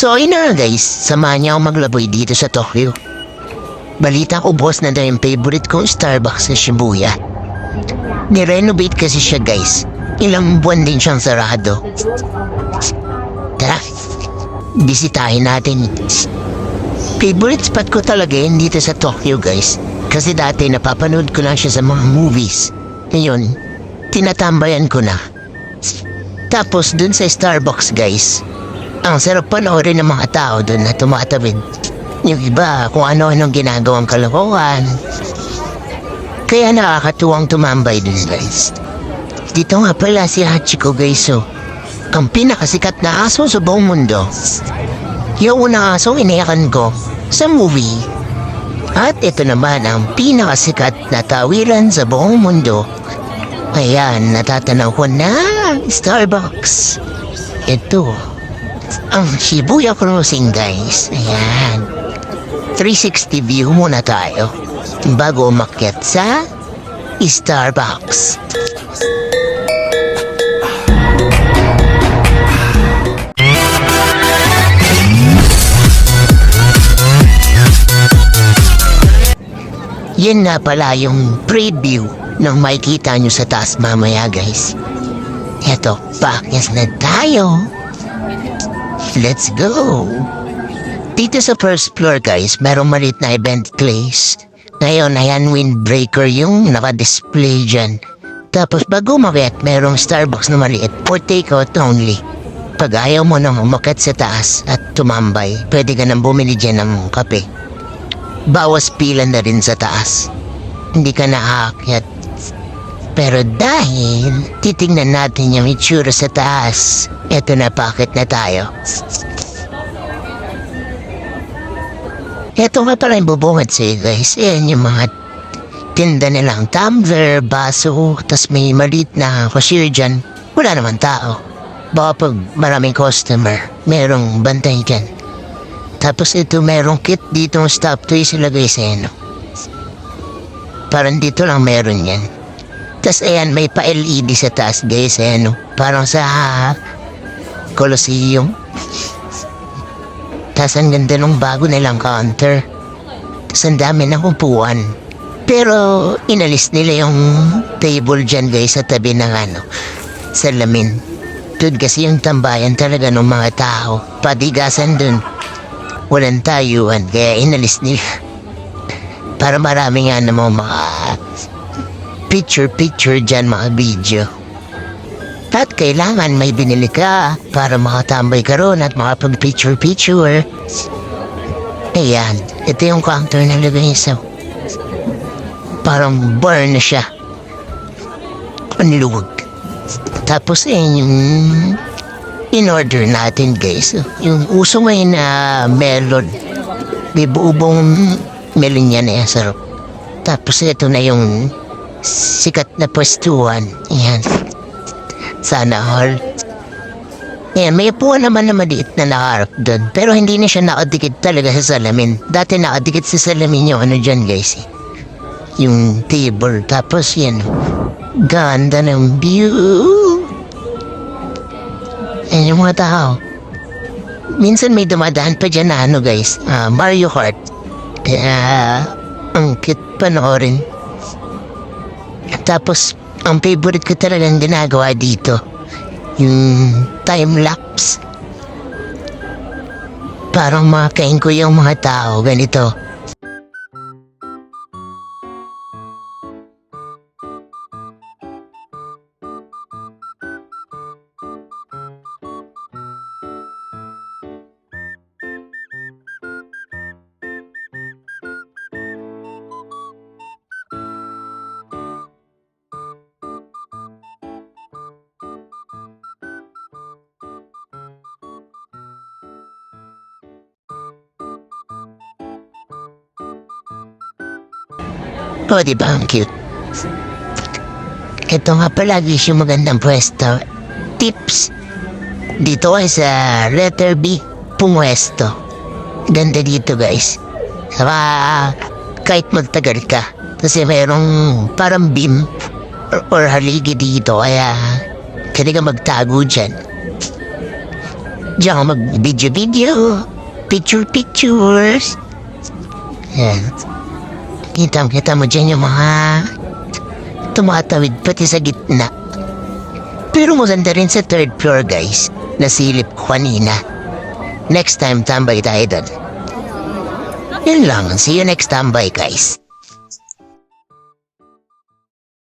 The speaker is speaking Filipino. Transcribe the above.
So ayun na nga guys, samahan niya ako maglaboy dito sa Tokyo. Balita ko boss na daw yung favorite kong Starbucks sa Shibuya. Nirenovate kasi siya guys. Ilang buwan din siyang sarado. Tara, bisitahin natin. Favorite spot ko talaga yun dito sa Tokyo guys. Kasi dati napapanood ko lang siya sa mga movies. Ngayon, tinatambayan ko na. Tapos dun sa Starbucks guys, ang sarap panoorin ng mga tao dun na tumatawid. Yung iba kung ano-anong ginagawang kalokohan. Kaya nakakatuwang tumambay dun guys. Dito nga pala si Hachiko guys, so ang pinakasikat na aso sa buong mundo. Yung unang asong inayakan ko sa movie. At ito naman ang pinakasikat na tawiran sa buong mundo. Ayan, natatanaw ko na Starbucks. Ito, ang Shibuya Crossing guys. Ayan. 360 view muna tayo bago umakyat sa Starbucks. Yan na pala yung preview ng makikita nyo sa taas mamaya guys. Eto, pakyas na tayo. Let's go! Dito sa first floor guys, merong maliit na event place. Ngayon, ayan windbreaker yung naka-display dyan. Tapos bago umakyat, merong Starbucks na maliit for takeout only. Pag ayaw mo nang umakyat sa taas at tumambay, pwede ka nang bumili dyan ng kape. Bawas pila na rin sa taas. Hindi ka naaakyat. Pero dahil titingnan natin yung itsura sa taas, eto na, paakit na tayo. Eto nga pala yung bubungad sa'yo guys. Ayan yung mga tinda nilang tumbler, baso, tas may maliit na cashier dyan. Wala naman tao. Baka pag maraming customer, merong bantay dyan. Tapos ito merong kit dito ng stop toys ilagay sa ano. Parang dito lang meron yan. Tapos ayan, may pa-LED sa taas guys, ano. Parang sa Colosseum. Tapos ang ganda ng bago nilang counter. Tapos ang dami ng upuan. Pero inalis nila yung table dyan guys sa tabi ng ano, salamin. Doon kasi yung tambayan talaga ng mga tao. Padigasan dun. Walang tayuan, kaya inalis nila. Para marami nga naman mga picture dyan, mga video. At kailangan may binili ka para makatambay ka ron at makapag-picture. Ayan, ito yung counter na lagay sa. Parang bar na siya. Panluwag. Tapos yung in-order natin guys, yung uso ngayon na melon. May buong melon yan eh, sarap. Tapos ito na yung sikat na pwestuhan. Ayan. Sana all. Ayan, may upuan naman na maliit na nakaharap doon. Pero hindi na siya nakadikit talaga sa salamin. Dati nakadikit sa salamin yung ano dyan guys eh. Yung table. Tapos yan. Ganda ng view. Ayan yung mga tao. Minsan may dumadaan pa dyan na ano guys, Mario Kart. Kaya ang cute panoorin. Tapos ang favorite ko talagang ginagawa dito, yung time-lapse. Parang makain ko yung mga tao ganito. O, diba ang cute? Ito nga palagi yung magandang pwesto. Tips. Dito ay sa letter B, pumwesto. Ganda dito guys. Saka kahit magtagal ka. Kasi mayroong parang beam or haligi dito. Kaya pwede ka magtago dyan. Diyan ako mag-video-video. Pictures. Yan. Kita mo dyan yung mga tumatawid pati sa gitna. Pero maganda rin sa third floor, guys. Nasilip ko kanina. Next time, tambay tayo doon. Yun lang. See you next time, bye, guys.